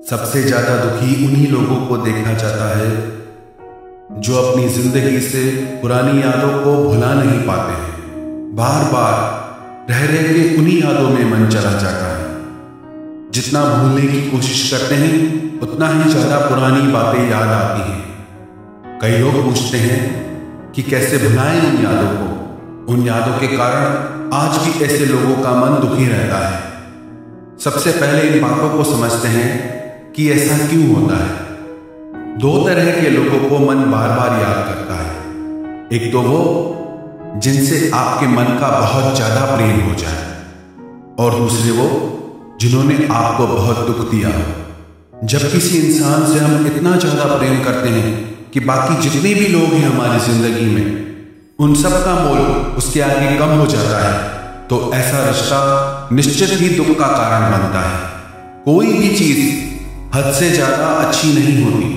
सबसे ज्यादा दुखी उन्हीं लोगों को देखा जाता है जो अपनी जिंदगी से पुरानी यादों को भुला नहीं पाते हैं। बार बार रह के उन्हीं यादों में मन चला जाता है। जितना भूलने की कोशिश करते हैं उतना ही ज्यादा पुरानी बातें याद आती हैं। कई लोग पूछते हैं कि कैसे भुलाएं उन यादों को। उन यादों के कारण आज भी ऐसे लोगों का मन दुखी रहता है। सबसे पहले इन बातों को समझते हैं कि ऐसा क्यों होता है। दो तरह के लोगों को मन बार बार याद करता है। एक तो वो जिनसे आपके मन का बहुत ज्यादा प्रेम हो जाए, और दूसरे वो जिन्होंने आपको बहुत दुख दिया हो। जब किसी इंसान से हम इतना ज्यादा प्रेम करते हैं कि बाकी जितने भी लोग हैं हमारी जिंदगी में उन सब का मोल उसके आगे कम हो जाता है, तो ऐसा रिश्ता निश्चित ही दुख का कारण बनता है। कोई भी चीज हद से ज्यादा अच्छी नहीं होती।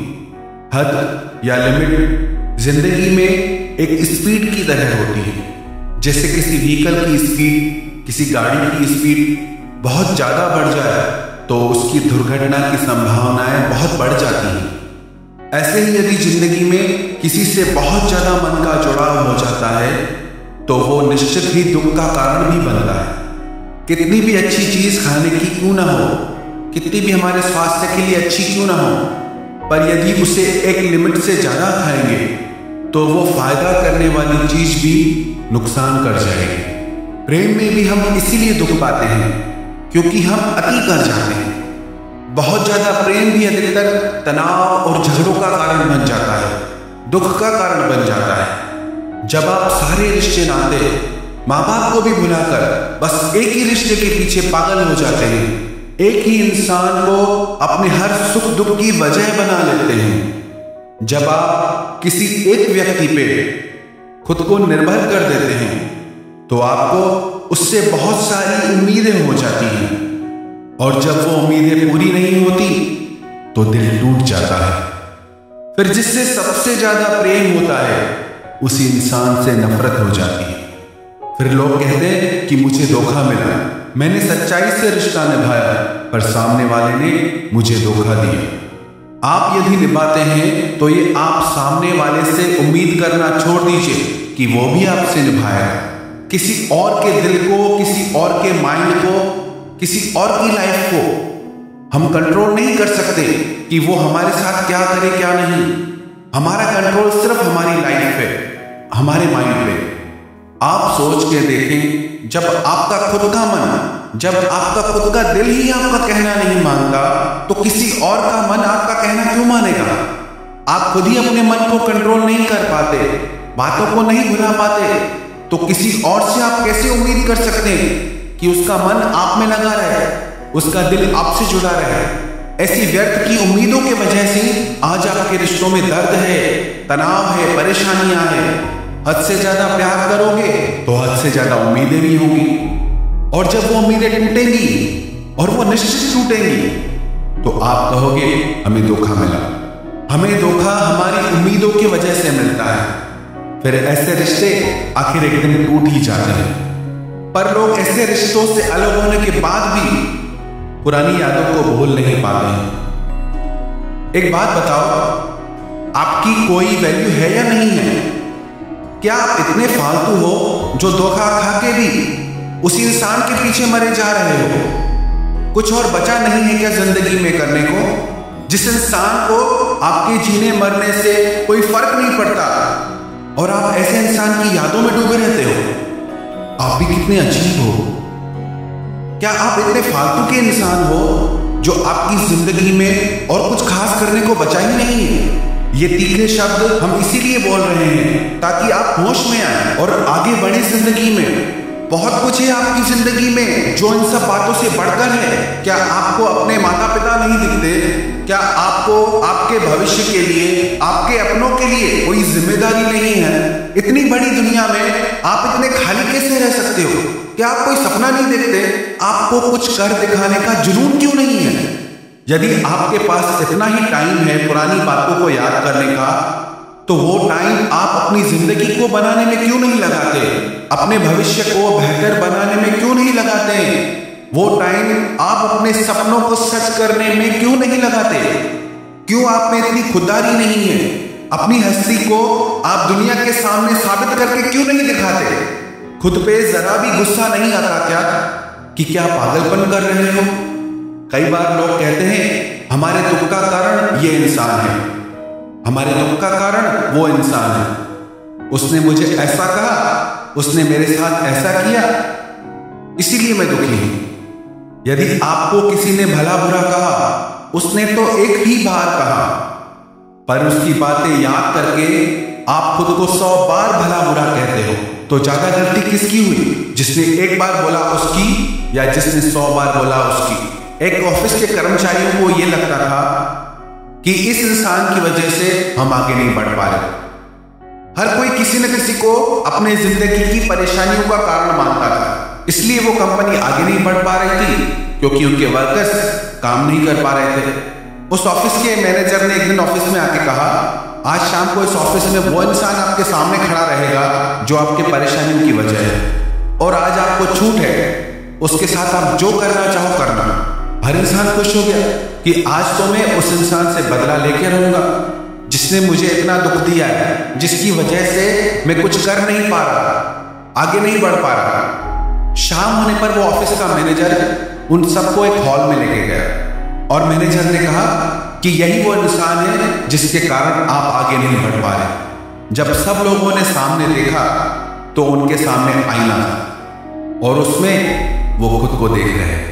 हद या लिमिट जिंदगी में एक स्पीड की तरह होती है। जैसे किसी व्हीकल की स्पीड, किसी गाड़ी की स्पीड बहुत ज्यादा बढ़ जाए तो उसकी दुर्घटना की संभावनाएं बहुत बढ़ जाती हैं। ऐसे ही यदि जिंदगी में किसी से बहुत ज्यादा मन का जुड़ाव हो जाता है तो वो निश्चित ही दुख का कारण भी बनता है। कितनी भी अच्छी चीज खाने की क्यों ना हो, कितनी भी हमारे स्वास्थ्य के लिए अच्छी क्यों ना हो, पर यदि उसे एक लिमिट से ज्यादा खाएंगे तो वो फायदा करने वाली चीज भी नुकसान कर जाएगी। प्रेम में भी हम इसीलिए दुख पाते हैं क्योंकि हम अति कर जाते हैं। बहुत ज्यादा प्रेम भी अधिकतर तनाव और झगड़ों का कारण बन जाता है, दुख का कारण बन जाता है। जब आप सारे रिश्ते नाते, माँ बाप को भी भुलाकर बस एक ही रिश्ते के पीछे पागल हो जाते हैं, एक ही इंसान को अपने हर सुख दुख की वजह बना लेते हैं। जब आप किसी एक व्यक्ति पे खुद को निर्भर कर देते हैं तो आपको उससे बहुत सारी उम्मीदें हो जाती हैं, और जब वो उम्मीदें पूरी नहीं होती तो दिल टूट जाता है। फिर जिससे सबसे ज्यादा प्रेम होता है उसी इंसान से नफरत हो जाती है। फिर लोग कहते हैं कि मुझे धोखा मिला, मैंने सच्चाई से रिश्ता निभाया पर सामने वाले ने मुझे धोखा दिया। आप यदि निभाते हैं तो ये आप सामने वाले से उम्मीद करना छोड़ दीजिए कि वो भी आपसे निभाएगा। किसी और के दिल को, किसी और के माइंड को, किसी और की लाइफ को हम कंट्रोल नहीं कर सकते कि वो हमारे साथ क्या करे क्या नहीं। हमारा कंट्रोल सिर्फ हमारी लाइफ पे, हमारे माइंड पे। आप सोच के देखें, जब आपका खुद का मन, जब आपका खुद का दिल ही आपका कहना नहीं मानता तो किसी और का मन आपका कहना क्यों मानेगा। आप खुद ही अपने मन को कंट्रोल नहीं कर पाते, बातों को नहीं भुला पाते, तो किसी और से आप कैसे उम्मीद कर सकते हैं कि उसका मन आप में लगा रहे, उसका दिल आपसे जुड़ा रहे। ऐसी व्यर्थ की उम्मीदों के वजह से आज आपके रिश्तों में दर्द है, तनाव है, परेशानियां हैं। हद से ज्यादा प्यार करोगे तो हद से ज्यादा उम्मीदें भी होंगी, और जब वो उम्मीदें टूटेंगी, और वो निश्चित टूटेंगी, तो आप कहोगे हमें धोखा मिला। हमें धोखा हमारी उम्मीदों की वजह से मिलता है। फिर ऐसे रिश्ते आखिर एक दिन टूट ही जाते हैं। पर लोग ऐसे रिश्तों से अलग होने के बाद भी पुरानी यादों को भूल नहीं पाते हैं। एक बात बताओ, आपकी कोई वैल्यू है या नहीं है? क्या आप इतने फालतू हो जो धोखा खा के भी उसी इंसान के पीछे मरे जा रहे हो? कुछ और बचा नहीं है क्या जिंदगी में करने को? जिस इंसान को आपके जीने मरने से कोई फर्क नहीं पड़ता और आप ऐसे इंसान की यादों में डूबे रहते हो। आप भी कितने अजीब हो। क्या आप इतने फालतू के इंसान हो जो आपकी जिंदगी में और कुछ खास करने को बचा ही नहीं है? ये तीखे शब्द हम इसीलिए बोल रहे हैं ताकि आप होश में आए और आगे बढ़े जिंदगी में। बहुत कुछ है आपकी जिंदगी में जो इन सब बातों से बढ़कर है। क्या आपको अपने माता पिता नहीं दिखते? क्या आपको आपके भविष्य के लिए, आपके अपनों के लिए कोई जिम्मेदारी नहीं है? इतनी बड़ी दुनिया में आप इतने खाली कैसे रह सकते हो? क्या आप कोई सपना नहीं देखते? आपको कुछ कर दिखाने का जुनून क्यों नहीं है? यदि आपके पास इतना ही टाइम है पुरानी बातों को याद करने का, तो वो टाइम आप अपनी जिंदगी को बनाने में क्यों नहीं लगाते? अपने भविष्य को बेहतर बनाने में क्यों नहीं लगाते? वो टाइम आप अपने सपनों को सच करने में क्यों नहीं लगाते? क्यों आप में इतनी खुददारी नहीं है? अपनी हस्ती को आप दुनिया के सामने साबित करके क्यों नहीं दिखाते? खुद पे जरा भी गुस्सा नहीं आता क्या कि क्या पागलपन कर रहे हो? कई बार लोग कहते हैं हमारे दुख का कारण ये इंसान है, हमारे दुख का कारण वो इंसान है, उसने मुझे ऐसा कहा, उसने मेरे साथ ऐसा किया, इसीलिए मैं दुखी हूं। यदि आपको किसी ने भला बुरा कहा, उसने तो एक ही बार कहा, पर उसकी बातें याद करके आप खुद को 100 बार भला बुरा कहते हो, तो ज्यादा गलती किसकी हुई? जिसने एक बार बोला उसकी या जिसने 100 बार बोला उसकी? एक ऑफिस के कर्मचारियों को यह लगता था कि इस इंसान की वजह से हम आगे नहीं बढ़ पा रहे। हर कोई किसी न किसी को अपने जिंदगी की परेशानियों का कारण मानता था, इसलिए वो कंपनी आगे नहीं बढ़ पा रही थी, क्योंकि उनके वर्कर्स काम नहीं कर पा रहे थे। उस ऑफिस के मैनेजर ने एक दिन ऑफिस में आके कहा, आज शाम को इस ऑफिस में वो इंसान आपके सामने खड़ा रहेगा जो आपके परेशानियों की वजह है, और आज आपको छूट है, उसके साथ आप जो करना चाहो करना। हर इंसान खुश हो गया कि आज तो मैं उस इंसान से बदला लेके रहूंगा जिसने मुझे इतना दुख दिया है, जिसकी वजह से मैं कुछ कर नहीं पा रहा, आगे नहीं बढ़ पा रहा। शाम होने पर वो ऑफिस का मैनेजर उन सबको एक हॉल में लेके गया और मैनेजर ने कहा कि यही वो इंसान है जिसके कारण आप आगे नहीं बढ़ पा रहे। जब सब लोगों ने सामने देखा तो उनके सामने आईना था और उसमें वो खुद को देख रहे हैं।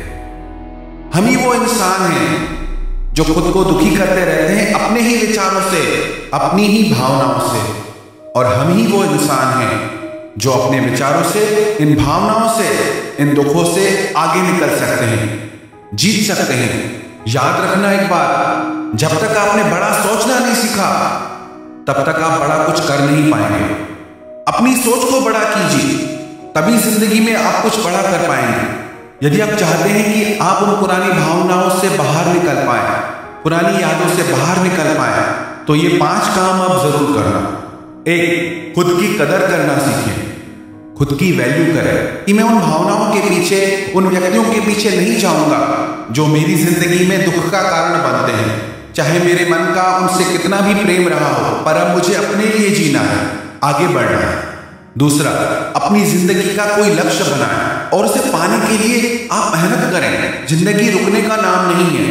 हम ही वो इंसान हैं जो खुद को दुखी करते रहते हैं अपने ही विचारों से, अपनी ही भावनाओं से, और हम ही वो इंसान हैं जो अपने विचारों से, इन भावनाओं से, इन दुखों से आगे निकल सकते हैं, जीत सकते हैं। याद रखना एक बात, जब तक आपने बड़ा सोचना नहीं सीखा तब तक आप बड़ा कुछ कर नहीं पाएंगे। अपनी सोच को बड़ा कीजिए, तभी जिंदगी में आप कुछ बड़ा कर पाएंगे। यदि आप चाहते हैं कि आप उन पुरानी भावनाओं से बाहर निकल पाए, पुरानी यादों से बाहर निकल पाए, तो ये 5 काम आप जरूर करना। 1, खुद की कदर करना सीखें, खुद की वैल्यू करें कि मैं उन भावनाओं के पीछे, उन व्यक्तियों के पीछे नहीं जाऊंगा जो मेरी जिंदगी में दुख का कारण बनते हैं। चाहे मेरे मन का उनसे कितना भी प्रेम रहा हो, पर अब मुझे अपने लिए जीना है, आगे बढ़ना है। दूसरा, अपनी जिंदगी का कोई लक्ष्य बनाएं और उसे पाने के लिए आप मेहनत करें। जिंदगी रुकने का नाम नहीं है,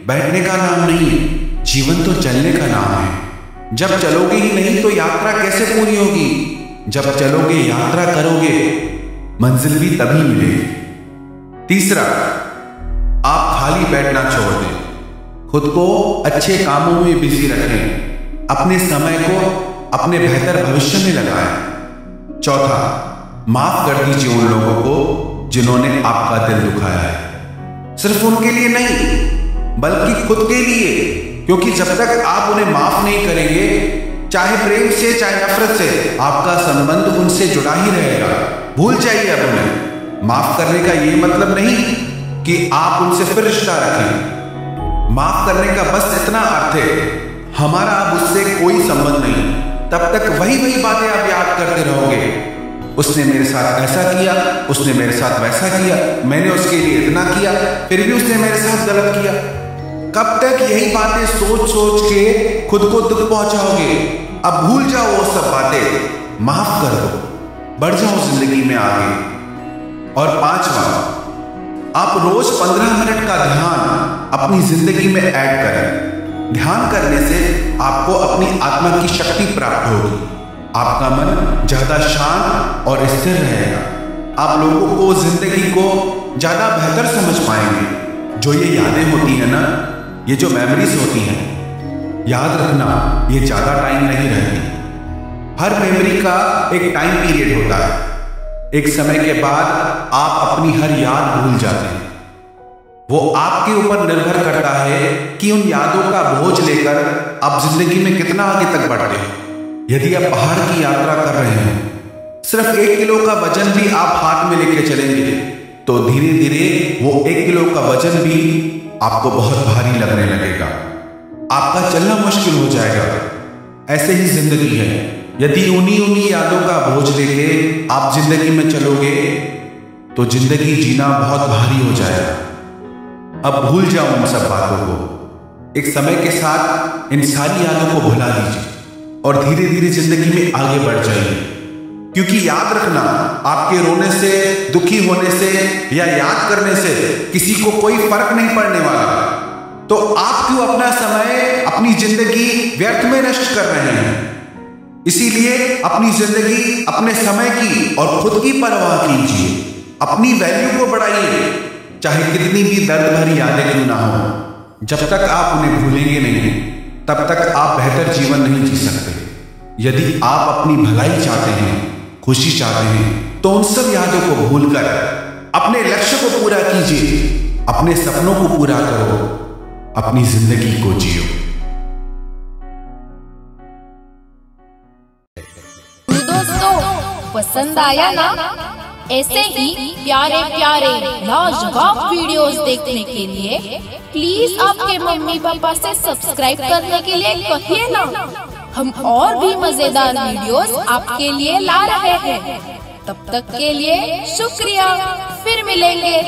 बैठने का नाम नहीं है, जीवन तो चलने का नाम है। जब चलोगे ही नहीं तो यात्रा कैसे पूरी होगी? जब चलोगे, यात्रा करोगे, मंजिल भी तभी मिलेगी। तीसरा, आप खाली बैठना छोड़ दें, खुद को अच्छे कामों में बिजी रखें, अपने समय को अपने बेहतर भविष्य में लगाएं। चौथा, माफ कर दीजिए उन लोगों को जिन्होंने आपका दिल दुखाया है, सिर्फ उनके लिए नहीं बल्कि खुद के लिए, क्योंकि जब तक आप उन्हें माफ नहीं करेंगे, चाहे प्रेम से चाहे नफरत से, आपका संबंध उनसे जुड़ा ही रहेगा। भूल जाइए अब उन्हें। माफ करने का ये मतलब नहीं कि आप उनसे फिर रिश्ता रखें। माफ करने का बस इतना अर्थ है, हमारा अब उससे कोई संबंध नहीं। तब तक वही बातें आप याद करते रहोगे, उसने मेरे साथ ऐसा किया, उसने मेरे साथ वैसा किया, मैंने उसके लिए इतना किया, फिर भी उसने मेरे साथ गलत किया। कब तक यही बातें सोच सोच के खुद को दुख पहुंचाओगे? अब भूल जाओ वो सब बातें, माफ कर दो, बढ़ जाओ जिंदगी में आगे। और 5वां, आप रोज 15 मिनट का ध्यान अपनी जिंदगी में ऐड करें। ध्यान करने से आपको अपनी आत्मा की शक्ति प्राप्त होगी, आपका मन ज्यादा शांत और स्थिर रहेगा, आप लोगों को, जिंदगी को ज्यादा बेहतर समझ पाएंगे। जो ये यादें होती हैं ना, ये जो मेमोरीज होती हैं, याद रखना ये ज्यादा टाइम नहीं रहती। हर मेमोरी का एक टाइम पीरियड होता है, एक समय के बाद आप अपनी हर याद भूल जाते हैं। वो आपके ऊपर निर्भर करता है कि उन यादों का बोझ लेकर आप जिंदगी में कितना आगे तक बढ़ते हैं। यदि आप पहाड़ की यात्रा कर रहे हैं, सिर्फ 1 किलो का वजन भी आप हाथ में लेके चलेंगे, तो धीरे धीरे वो 1 किलो का वजन भी आपको बहुत भारी लगने लगेगा, आपका चलना मुश्किल हो जाएगा। ऐसे ही जिंदगी है, यदि उन्हीं यादों का बोझ लेके आप जिंदगी में चलोगे तो जिंदगी जीना बहुत भारी हो जाएगा। अब भूल जाओ उन सब बातों को। एक समय के साथ इन सारी यादों को भुला दीजिए और धीरे धीरे जिंदगी में आगे बढ़ जाइए। क्योंकि याद रखना, आपके रोने से, दुखी होने से या याद करने से किसी को कोई फर्क नहीं पड़ने वाला। तो आप क्यों अपना समय, अपनी जिंदगी व्यर्थ में नष्ट कर रहे हैं? इसीलिए अपनी जिंदगी, अपने समय की और खुद की परवाह कीजिए। अपनी वैल्यू को बढ़ाइए, चाहे कितनी भी दर्द भरी यादें क्यों ना हो। जब तक आप उन्हें भूलेंगे नहीं, तब तक आप बेहतर जीवन नहीं जी सकते। यदि आप अपनी भलाई चाहते हैं, खुशी चाहते हैं, तो उन सब यादों को भूलकर अपने लक्ष्य को पूरा कीजिए, अपने सपनों को पूरा करो, अपनी जिंदगी को जियो। दोस्तों, पसंद आया ना? ऐसे ही प्यारे प्यारे लाजवाब वीडियोस देखने के लिए प्लीज आपके मम्मी पापा से सब्सक्राइब करने के लिए कहिए ना। हम और भी मजेदार वीडियोस आपके लिए ला रहे हैं। तब तक के लिए शुक्रिया, फिर मिलेंगे।